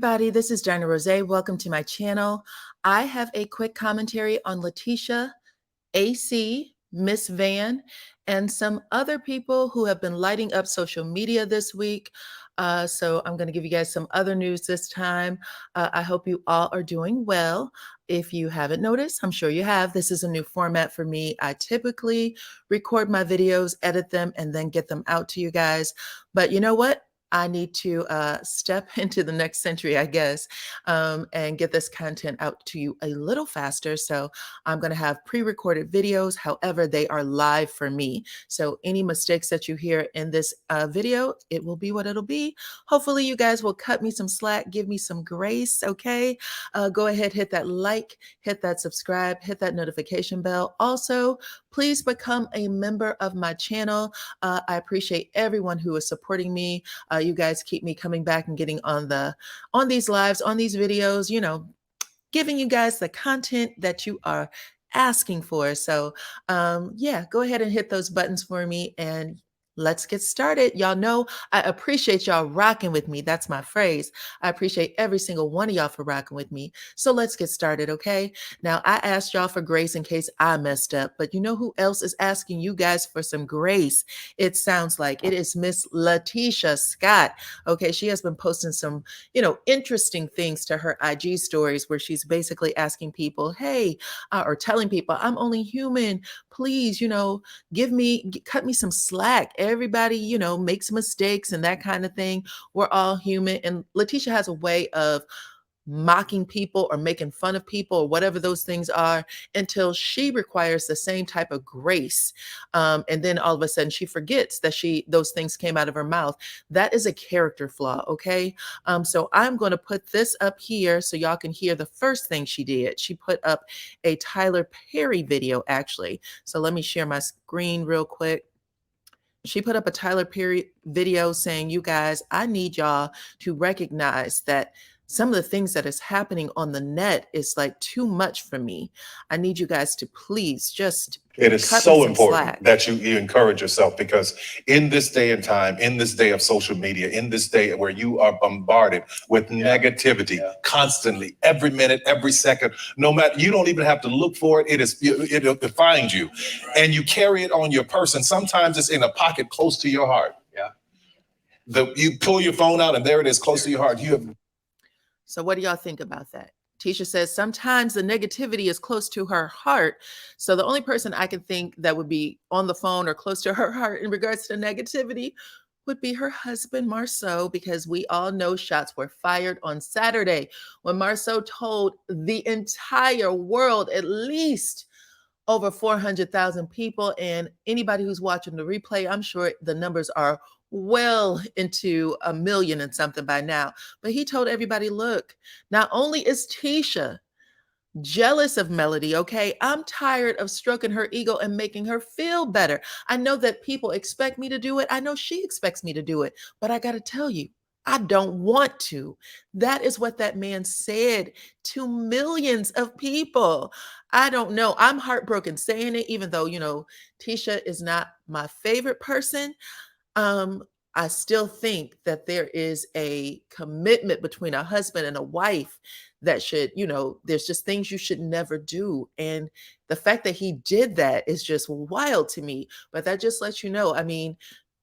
everybody, this is DyanaRozay. Welcome to my channel. I have a quick commentary on LaTisha, AC, Miss Van, and some other people who have been lighting up social media this week. So I'm going to give you guys some other news this time. I hope you all are doing well. If you haven't noticed, I'm sure you have. This is a new format for me. I typically record my videos, edit them, and then get them out to you guys. But you know what? I need to step into the next century, I guess, and get this content out to you a little faster. So I'm going to have pre-recorded videos. However, they are live for me. So any mistakes that you hear in this video, it will be what it'll be. Hopefully you guys will cut me some slack, give me some grace. Okay. Go ahead, hit that like, hit that subscribe, hit that notification bell. Also, please become a member of my channel. I appreciate everyone who is supporting me. You guys keep me coming back and getting on these lives, on these videos, you know, giving you guys the content that you are asking for. So yeah, go ahead and hit those buttons for me and let's get started. Y'all know I appreciate y'all rocking with me. That's my phrase. I appreciate every single one of y'all for rocking with me. So let's get started, okay? Now, I asked y'all for grace in case I messed up, but you know who else is asking you guys for some grace? It sounds like it is Miss LaTisha Scott. Okay, she has been posting some, you know, interesting things to her IG stories where she's basically asking people, hey, or telling people, I'm only human. Please, you know, cut me some slack. Everybody, you know, makes mistakes and that kind of thing. We're all human. And LaTisha has a way of mocking people or making fun of people or whatever those things are until she requires the same type of grace. And then all of a sudden she forgets that those things came out of her mouth. That is a character flaw. Okay. So I'm going to put this up here so y'all can hear the first thing she did. She put up a Tyler Perry video actually. So let me share my screen real quick. She put up a Tyler Perry video saying, you guys, I need y'all to recognize that some of the things that is happening on the net is like too much for me. I need you guys to please just it is so important that you encourage yourself, because in this day and time, in this day of social media, in this day where you are bombarded with negativity constantly, every minute, every second, no matter, you don't even have to look for it. It'll find you, and you carry it on your person. Sometimes it's in a pocket close to your heart. You pull your phone out and there it is close to your heart. So what do y'all think about that? Tisha says sometimes the negativity is close to her heart. So the only person I can think that would be on the phone or close to her heart in regards to negativity would be her husband, Marsau, because we all know shots were fired on Saturday when Marsau told the entire world, at least over 400,000 people, and anybody who's watching the replay, I'm sure the numbers are well into 1 million and something by now. But he told everybody, look, not only is Tisha jealous of Melody, okay, I'm tired of stroking her ego and making her feel better. I know that people expect me to do it. I know she expects me to do it, but I got to tell you, I don't want to. That is what that man said to millions of people. I don't know. I'm heartbroken saying it, even though, you know, Tisha is not my favorite person. I still think that there is a commitment between a husband and a wife that should, you know, there's just things you should never do. And the fact that he did that is just wild to me. But that just lets you know, I mean,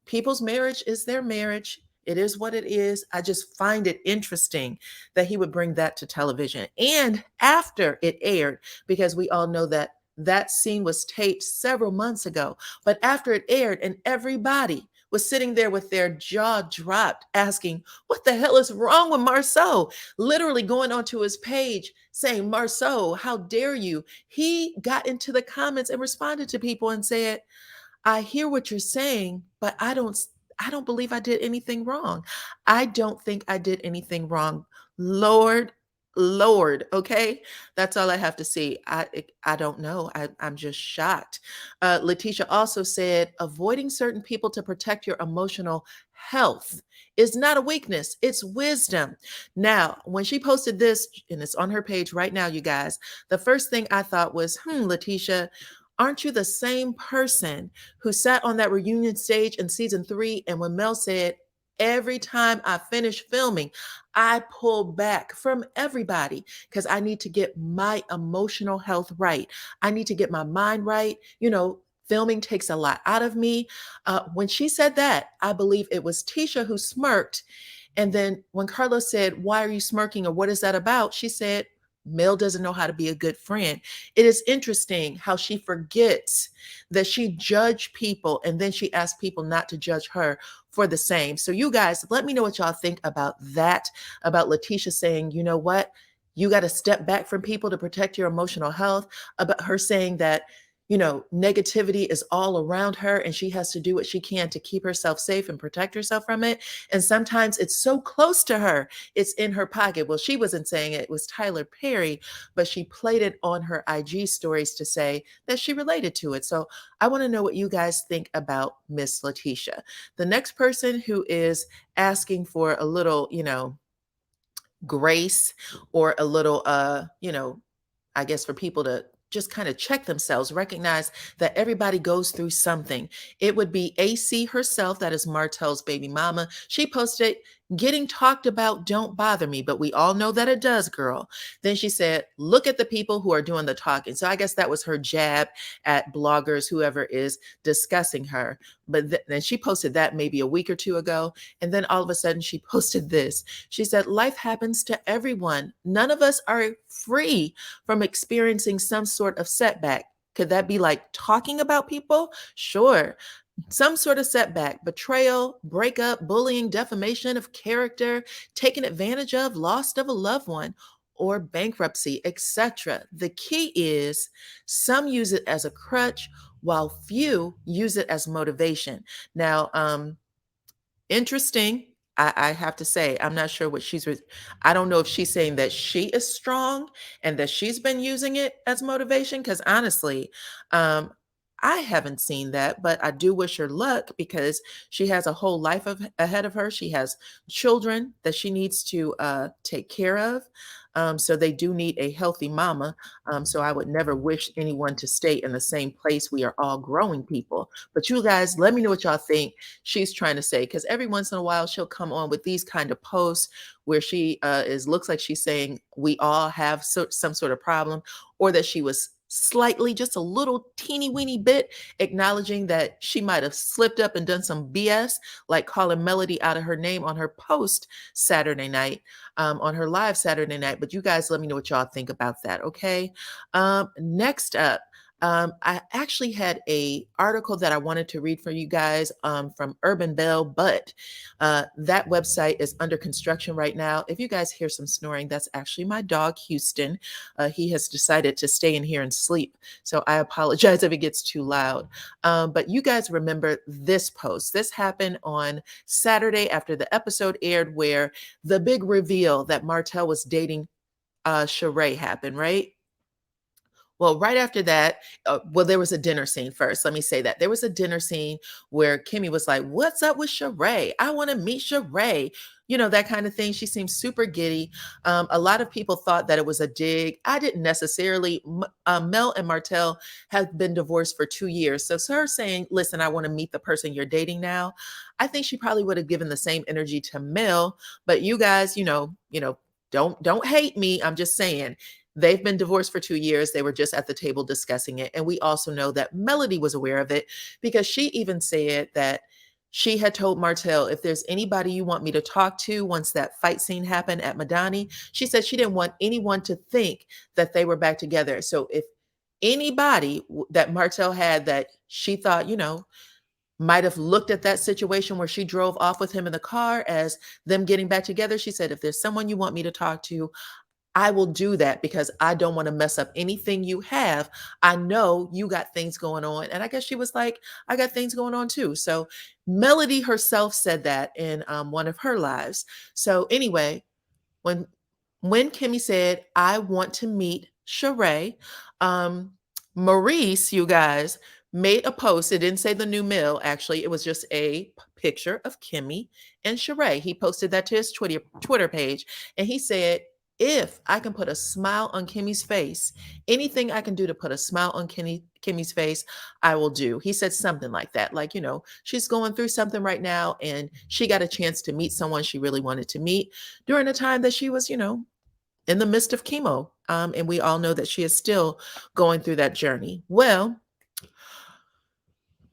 people's marriage is their marriage. It is what it is. I just find it interesting that he would bring that to television. And after it aired, because we all know that that scene was taped several months ago, but after it aired and everybody was sitting there with their jaw dropped asking, what the hell is wrong with Marsau? Literally going onto his page saying, Marsau, how dare you? He got into the comments and responded to people and said, I hear what you're saying, but I don't believe I did anything wrong. I don't think I did anything wrong. Lord, okay? That's all I have to say. I don't know. I'm just shocked. LaTisha also said, avoiding certain people to protect your emotional health is not a weakness. It's wisdom. Now, when she posted this, and it's on her page right now, you guys, the first thing I thought was, LaTisha, aren't you the same person who sat on that reunion stage in season 3 and when Mel said, every time I finish filming, I pull back from everybody because I need to get my emotional health right. I need to get my mind right. Filming takes a lot out of me. When she said that, I believe it was Tisha who smirked. And then when Carlos said, "Why are you smirking?" or "What is that about?" she said, "Mel doesn't know how to be a good friend." It is interesting how she forgets that she judged people and then she asked people not to judge her for the same. So you guys, let me know what y'all think about that, about LaTisha saying, "You know what? You got to step back from people to protect your emotional health," about her saying that negativity is all around her and she has to do what she can to keep herself safe and protect herself from it. And sometimes it's so close to her, it's in her pocket. Well, she wasn't saying it was Tyler Perry, but she played it on her IG stories to say that she related to it. So I want to know what you guys think about Miss LaTisha. The next person who is asking for a little, grace or a little, I guess for people to just kind of check themselves, recognize that everybody goes through something. It would be AC herself, that is Martell's baby mama. She posted, "Getting talked about don't bother me, but we all know that it does, girl." Then she said, "Look at the people who are doing the talking." So I guess that was her jab at bloggers, whoever is discussing her. But then she posted that maybe a week or two ago. And then all of a sudden she posted this. She said, "Life happens to everyone. None of us are free from experiencing some sort of setback." Could that be like talking about people? Sure. Some sort of setback, betrayal, breakup, bullying, defamation of character, taken advantage of, loss of a loved one, or bankruptcy, etc. The key is some use it as a crutch while few use it as motivation. Now, interesting. I have to say, I'm not sure what I don't know if she's saying that she is strong and that she's been using it as motivation. Because honestly, I haven't seen that, but I do wish her luck because she has a whole life ahead of her. She has children that she needs to take care of. So they do need a healthy mama. So I would never wish anyone to stay in the same place. We are all growing people. But you guys, let me know what y'all think she's trying to say, because every once in a while she'll come on with these kind of posts where she looks like she's saying we all have some sort of problem, or that she was slightly, just a little teeny weeny bit, acknowledging that she might have slipped up and done some BS, like calling Melody out of her name on her post Saturday night, on her live Saturday night. But you guys, let me know what y'all think about that. Okay. Next up, I actually had a article that I wanted to read for you guys from Urban Bell, but that website is under construction right now. If you guys hear some snoring, that's actually my dog, Houston. He has decided to stay in here and sleep. So I apologize if it gets too loud. But you guys remember this post. This happened on Saturday after the episode aired, where the big reveal that Martell was dating Sheree happened, right? Well, right after that, there was a dinner scene first. Let me say that. There was a dinner scene where Kimmy was like, "What's up with Sheree? I want to meet Sheree." That kind of thing. She seemed super giddy. A lot of people thought that it was a dig. I didn't necessarily. Mel and Martell have been divorced for 2 years. So her saying, "Listen, I want to meet the person you're dating now," I think she probably would have given the same energy to Mel. But you guys, don't hate me. I'm just saying they've been divorced for 2 years. They were just at the table discussing it. And we also know that Melody was aware of it because she even said that she had told Martell, "If there's anybody you want me to talk to once that fight scene happened at Madani," she said she didn't want anyone to think that they were back together. So if anybody that Martell had that she thought, might have looked at that situation where she drove off with him in the car as them getting back together, she said, "If there's someone you want me to talk to, I will do that because I don't want to mess up anything you have. I know you got things going on." And I guess she was like, "I got things going on too." So Melody herself said that in one of her lives. So anyway, when Kimmy said, "I want to meet Sheree," Maurice, you guys, made a post. It didn't say the new mill, actually. It was just a picture of Kimmy and Sheree. He posted that to his Twitter page. And he said, if I can put a smile on Kimmy's face, anything I can do to put a smile on Kimmy's face, I will do. He said something like that. Like, she's going through something right now and she got a chance to meet someone she really wanted to meet during a time that she was, in the midst of chemo. And we all know that she is still going through that journey. Well,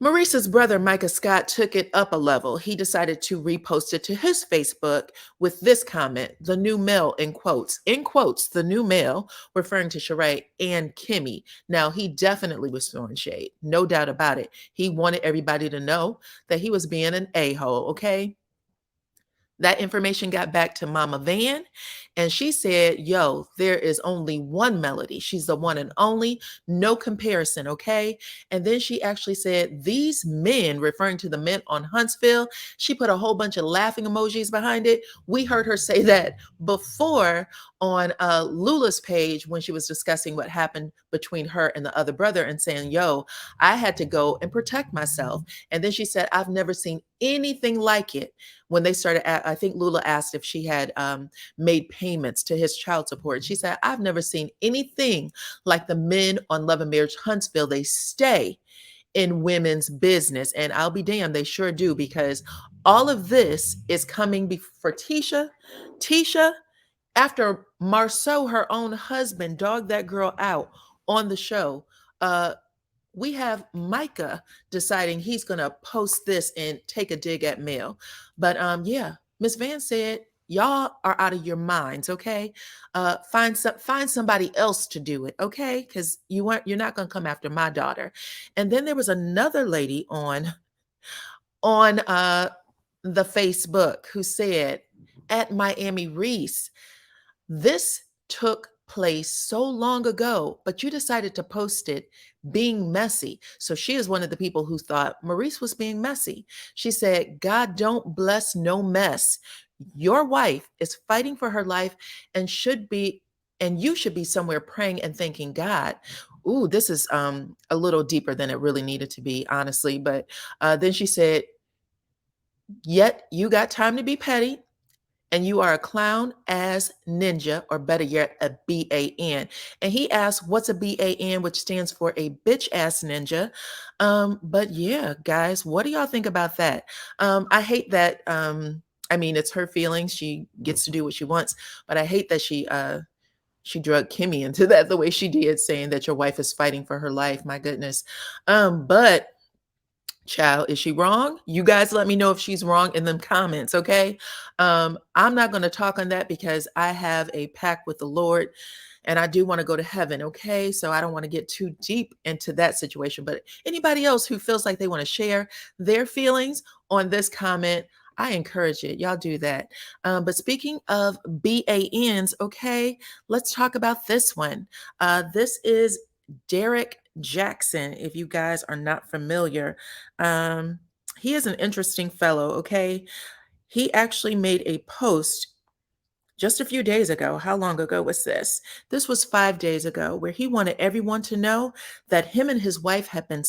Maurice's brother, Micah Scott, took it up a level. He decided to repost it to his Facebook with this comment, the new male, in quotes, the new male, referring to Sheree and Kimmy. Now, he definitely was throwing shade, no doubt about it. He wanted everybody to know that he was being an a-hole, okay? That information got back to Mama Van, and she said, yo, there is only one Melody. She's the one and only, no comparison, okay? And then she actually said, these men, referring to the men on Huntsville, she put a whole bunch of laughing emojis behind it. We heard her say that before on Lula's page when she was discussing what happened between her and the other brother and saying, yo, I had to go and protect myself. And then she said, I've never seen anything like it. When they started, I think Lula asked if she had made payments to his child support. She said, I've never seen anything like the men on Love and Marriage Huntsville. They stay in women's business. And I'll be damned, they sure do, because all of this is coming for Tisha. Tisha, after Marsau, her own husband, dogged that girl out on the show, we have Micah deciding he's going to post this and take a dig at Mel. But yeah, Miss Van said, y'all are out of your minds, okay? Find somebody else to do it, okay? Because you're not going to come after my daughter. And then there was another lady on the Facebook who said, at Miami Reese, this took place so long ago, but you decided to post it being messy. So she is one of the people who thought Maurice was being messy. She said, God don't bless no mess. Your wife is fighting for her life and you should be somewhere praying and thanking God. Ooh, this is a little deeper than it really needed to be, honestly. But then she said, yet you got time to be petty. And you are a clown ass ninja, or better yet, a B.A.N. And he asked, what's a B.A.N., which stands for a bitch ass ninja. But yeah, guys, what do y'all think about that? I hate that. It's her feelings. She gets to do what she wants, but I hate that she drugged Kimmy into that the way she did, saying that your wife is fighting for her life. My goodness. But child, is she wrong? You guys let me know if she's wrong in them comments, okay? I'm not going to talk on that because I have a pact with the Lord and I do want to go to heaven, okay? So I don't want to get too deep into that situation. But anybody else who feels like they want to share their feelings on this comment, I encourage it. Y'all do that. But speaking of B.A.N.s, okay, let's talk about this one. This is Derek Jackson, if you guys are not familiar. He is an interesting fellow, okay? He actually made a post just a few days ago. How long ago was this? This was 5 days ago, where he wanted everyone to know that him and his wife have been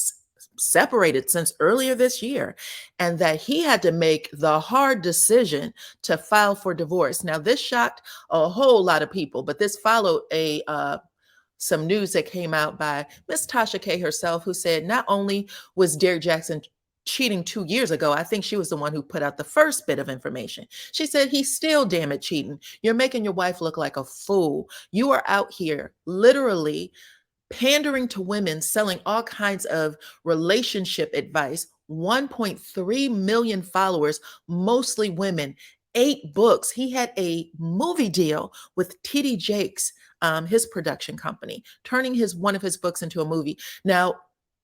separated since earlier this year, and that he had to make the hard decision to file for divorce. Now, this shocked a whole lot of people, but this followed some news that came out by Miss Tasha K herself, who said not only was Derek Jackson cheating 2 years ago, I think she was the one who put out the first bit of information. She said, he's still damn it cheating. You're making your wife look like a fool. You are out here literally pandering to women, selling all kinds of relationship advice, 1.3 million followers, mostly women, 8 books. He had a movie deal with TD Jakes, his production company, turning one of his books into a movie. Now,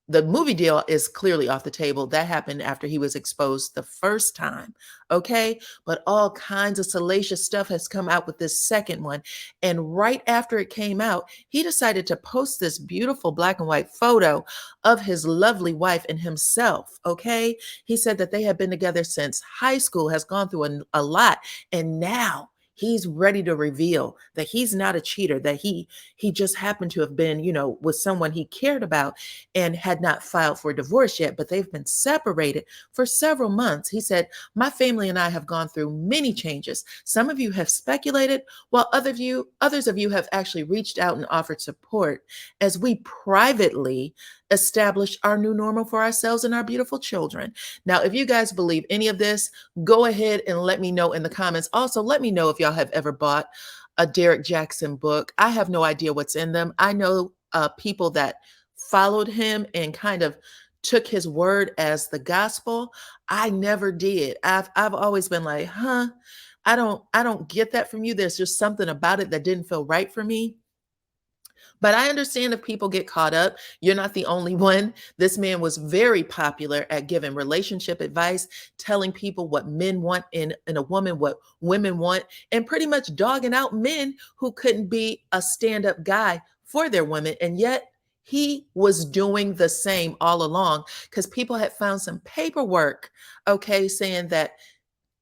the movie deal is clearly off the table. That happened after he was exposed the first time, okay? But all kinds of salacious stuff has come out with this second one. And right after it came out, he decided to post this beautiful black and white photo of his lovely wife and himself, okay? He said that they had been together since high school, has gone through a lot, and now he's ready to reveal that he's not a cheater, that he just happened to have been, with someone he cared about and had not filed for divorce yet, but they've been separated for several months. He said, my family and I have gone through many changes. Some of you have speculated, while others of you have actually reached out and offered support as we privately establish our new normal for ourselves and our beautiful children. Now, if you guys believe any of this, go ahead and let me know in the comments. Also, let me know if y'all have ever bought a Derek Jackson book. I have no idea what's in them. I know people that followed him and kind of took his word as the gospel. I never did. I've always been like, I don't get that from you. There's just something about it that didn't feel right for me. But I understand if people get caught up. You're not the only one. This man was very popular at giving relationship advice, telling people what men want in a woman, what women want, and pretty much dogging out men who couldn't be a stand-up guy for their women. And yet he was doing the same all along because people had found some paperwork, okay, saying that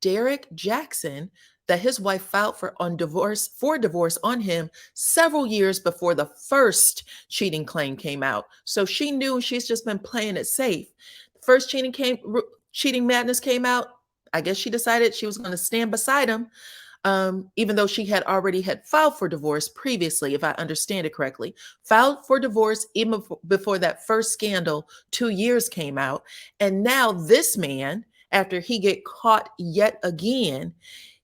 Derek Jackson, that his wife filed for divorce on him several years before the first cheating claim came out. So she knew she's just been playing it safe. First cheating madness came out. I guess she decided she was going to stand beside him, even though she had already filed for divorce previously, if I understand it correctly. Filed for divorce even before that first scandal 2 years came out. And now this man, after he get caught yet again,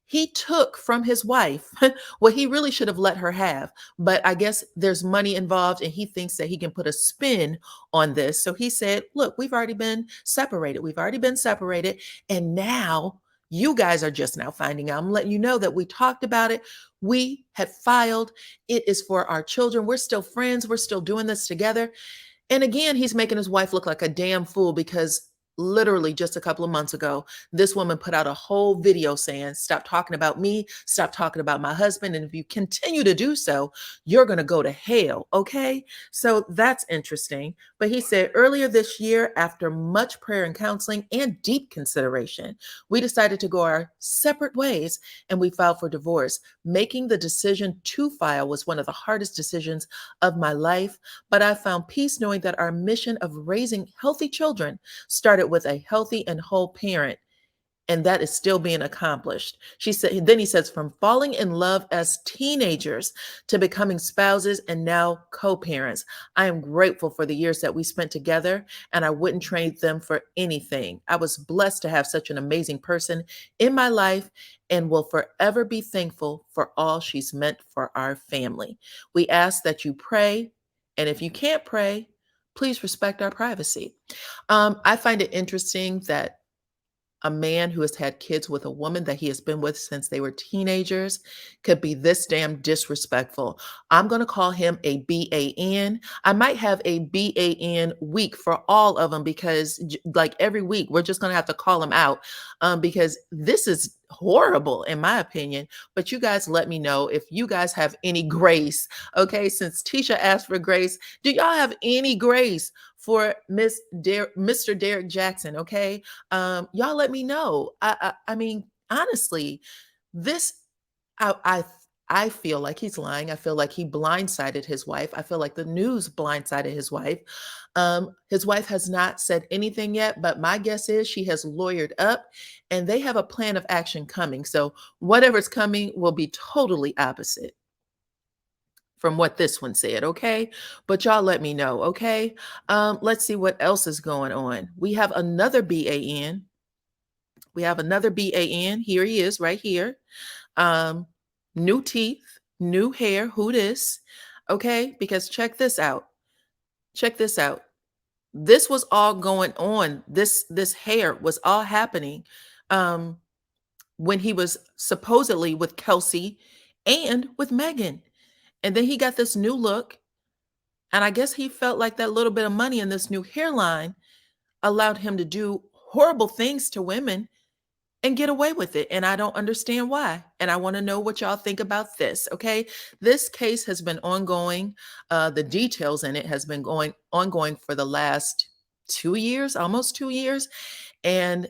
he took from his wife what he really should have let her have. But I guess there's money involved and he thinks that he can put a spin on this. So he said, look, we've already been separated. We've already been separated. And now you guys are just now finding out. I'm letting you know that we talked about it. We had filed. It is for our children. We're still friends. We're still doing this together. And again, he's making his wife look like a damn fool because literally just a couple of months ago, this woman put out a whole video saying, stop talking about me, stop talking about my husband. And if you continue to do so, you're going to go to hell. Okay. So that's interesting. But he said earlier this year, after much prayer and counseling and deep consideration, we decided to go our separate ways and we filed for divorce. Making the decision to file was one of the hardest decisions of my life, but I found peace knowing that our mission of raising healthy children started with a healthy and whole parent, and that is still being accomplished. She said, then he says, from falling in love as teenagers to becoming spouses and now co-parents. I am grateful for the years that we spent together, and I wouldn't trade them for anything. I was blessed to have such an amazing person in my life and will forever be thankful for all she's meant for our family. We ask that you pray, and if you can't pray, please respect our privacy. I find it interesting that a man who has had kids with a woman that he has been with since they were teenagers could be this damn disrespectful. I'm going to call him a B.A.N. I might have a B.A.N. week for all of them because like every week, we're just going to have to call him out because this is horrible in my opinion. But you guys let me know if you guys have any grace. Okay, since Tisha asked for grace, do y'all have any grace for Mr. Derek Jackson? Okay, y'all let me know. I mean, honestly, this I feel like he's lying. I feel like he blindsided his wife. I feel like the news blindsided his wife. His wife has not said anything yet, but my guess is she has lawyered up and they have a plan of action coming. So whatever's coming will be totally opposite from what this one said, okay? But y'all let me know, okay? Let's see what else is going on. We have another B.A.N. We have another B.A.N. Here he is right here. New teeth, new hair. Who this? Okay, because check this out. Check this out. This was all going on. This hair was all happening when he was supposedly with Kelsey and with Megan. And then he got this new look. And I guess he felt like that little bit of money in this new hairline allowed him to do horrible things to women and get away with it. And I don't understand why. And I want to know what y'all think about this. Okay. This case has been ongoing. The details in it has been ongoing for the last 2 years, almost 2 years. And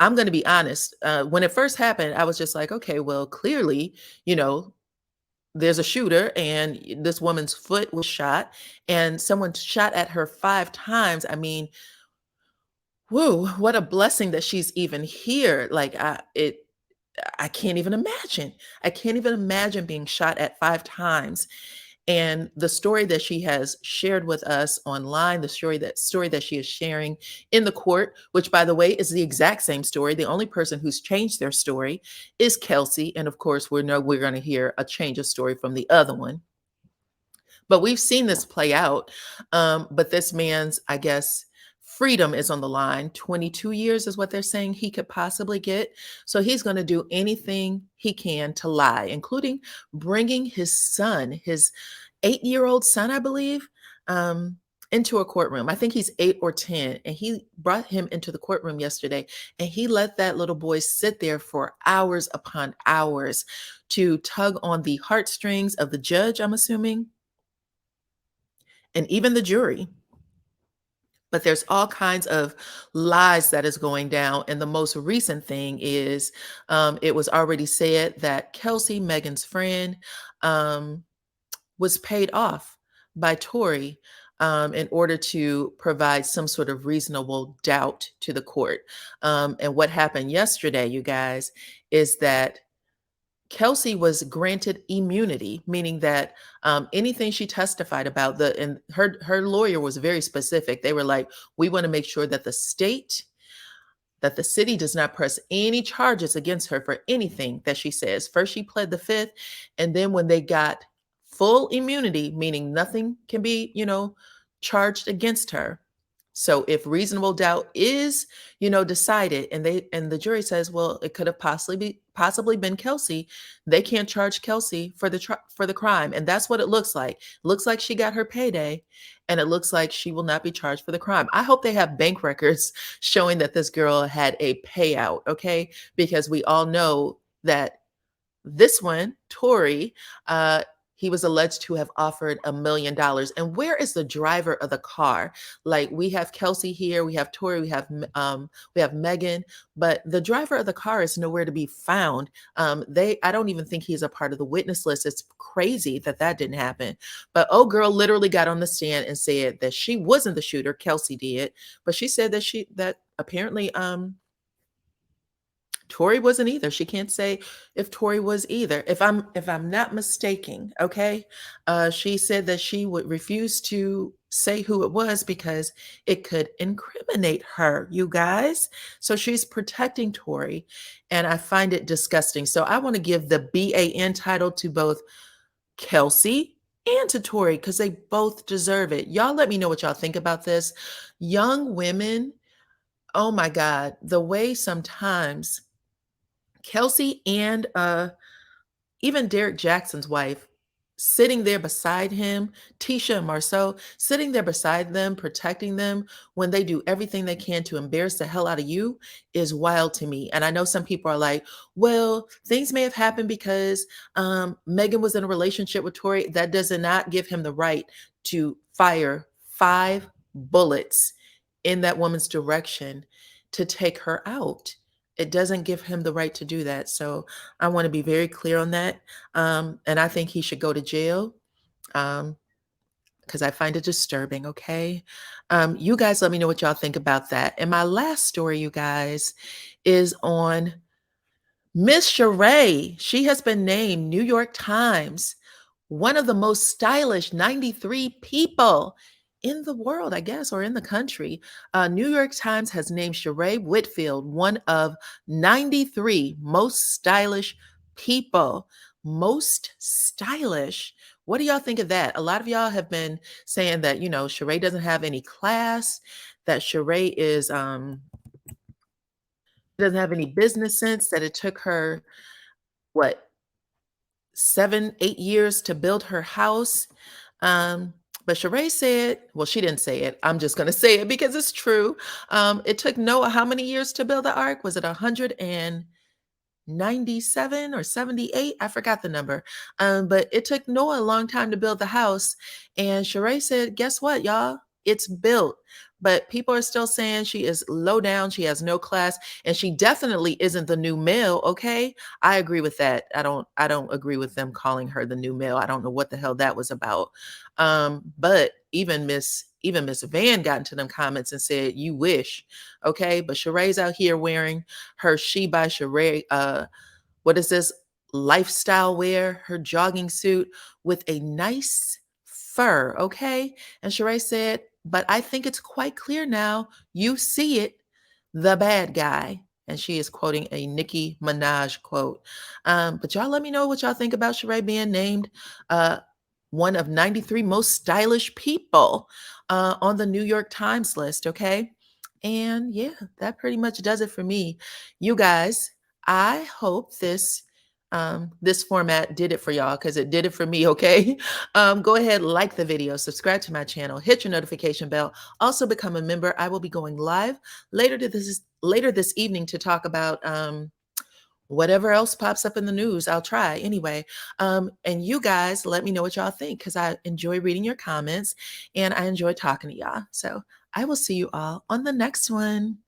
I'm going to be honest. When it first happened, I was just like, okay, well, clearly, you know, there's a shooter and this woman's foot was shot and someone shot at her 5 times. I mean, whoa, what a blessing that she's even here. Like I can't even imagine. I can't even imagine being shot at 5 times. And the story that she has shared with us online, the story that she is sharing in the court, which by the way is the exact same story. The only person who's changed their story is Kelsey. And of course, we're going to hear a change of story from the other one. But we've seen this play out. But this man's, I guess, freedom is on the line. 22 years is what they're saying he could possibly get. So he's going to do anything he can to lie, including bringing his son, his 8-year-old son, I believe, into a courtroom. I think he's 8 or 10. And he brought him into the courtroom yesterday and he let that little boy sit there for hours upon hours to tug on the heartstrings of the judge, I'm assuming, and even the jury. But there's all kinds of lies that is going down. And the most recent thing is it was already said that Kelsey, Megan's friend, was paid off by Tory in order to provide some sort of reasonable doubt to the court. And what happened yesterday, you guys, is that Kelsey was granted immunity, meaning that anything she testified about, and her lawyer was very specific. They were like, we want to make sure that that the city does not press any charges against her for anything that she says. First, she pled the fifth, and then when they got full immunity, meaning nothing can be, charged against her. So if reasonable doubt is, decided, and the jury says, well, it could have possibly been Kelsey, they can't charge Kelsey for the crime, and that's what it looks like. It looks like she got her payday, and it looks like she will not be charged for the crime. I hope they have bank records showing that this girl had a payout, okay? Because we all know that this one, Tory, he was alleged to have offered $1 million. And where is the driver of the car? Like, we have Kelsey here, we have Tory, we have Megan, but the driver of the car is nowhere to be found. I don't even think he's a part of the witness list. It's crazy that didn't happen. But oh, girl literally got on the stand and said that she wasn't the shooter. Kelsey did, but she said that apparently Tory wasn't either. She can't say if Tory was either. If I'm not mistaken, okay. She said that she would refuse to say who it was because it could incriminate her, you guys. So she's protecting Tory, and I find it disgusting. So I want to give the B.A.N. title to both Kelsey and to Tory because they both deserve it. Y'all let me know what y'all think about this. Young women, oh my God, the way sometimes Kelsey and even Derek Jackson's wife sitting there beside him, Tisha and Marsau sitting there beside them, protecting them when they do everything they can to embarrass the hell out of you is wild to me. And I know some people are like, well, things may have happened because Megan was in a relationship with Tory. That does not give him the right to fire 5 bullets in that woman's direction to take her out. It doesn't give him the right to do that. So I want to be very clear on that. And I think he should go to jail because I find it disturbing. Okay. You guys let me know what y'all think about that. And my last story, you guys, is on Miss Sheree. She has been named New York Times one of the most stylish 93 people in the world, I guess, or in the country. New York Times has named Sheree Whitfield one of 93 most stylish people. Most stylish. What do y'all think of that? A lot of y'all have been saying that, Sheree doesn't have any class, that Sheree is doesn't have any business sense, that it took her what 7, 8 years to build her house. But Sheree said, well, she didn't say it. I'm just going to say it because it's true. It took Noah how many years to build the ark? Was it 197 or 78? I forgot the number. But it took Noah a long time to build the house. And Sheree said, guess what, y'all? It's built. but people are still saying she is low down, she has no class, and she definitely isn't the new male, okay? I agree with that. I don't agree with them calling her the new male. I don't know what the hell that was about. But even Miss Van got into them comments and said, "You wish." Okay, but Sheree's out here wearing her She by Sheree what is this, lifestyle wear, her jogging suit with a nice fur, okay? And Sheree said, "But I think it's quite clear now. You see it, the bad guy." And she is quoting a Nicki Minaj quote. But y'all let me know what y'all think about Sheree being named uh, one of 93 most stylish people on the New York Times list, okay? And yeah, that pretty much does it for me. You guys, I hope this format did it for y'all because it did it for me, okay? Go ahead, like the video, subscribe to my channel, hit your notification bell, also become a member. I will be going live later this evening to talk about whatever else pops up in the news. I'll try anyway. And you guys, let me know what y'all think because I enjoy reading your comments and I enjoy talking to y'all. So I will see you all on the next one.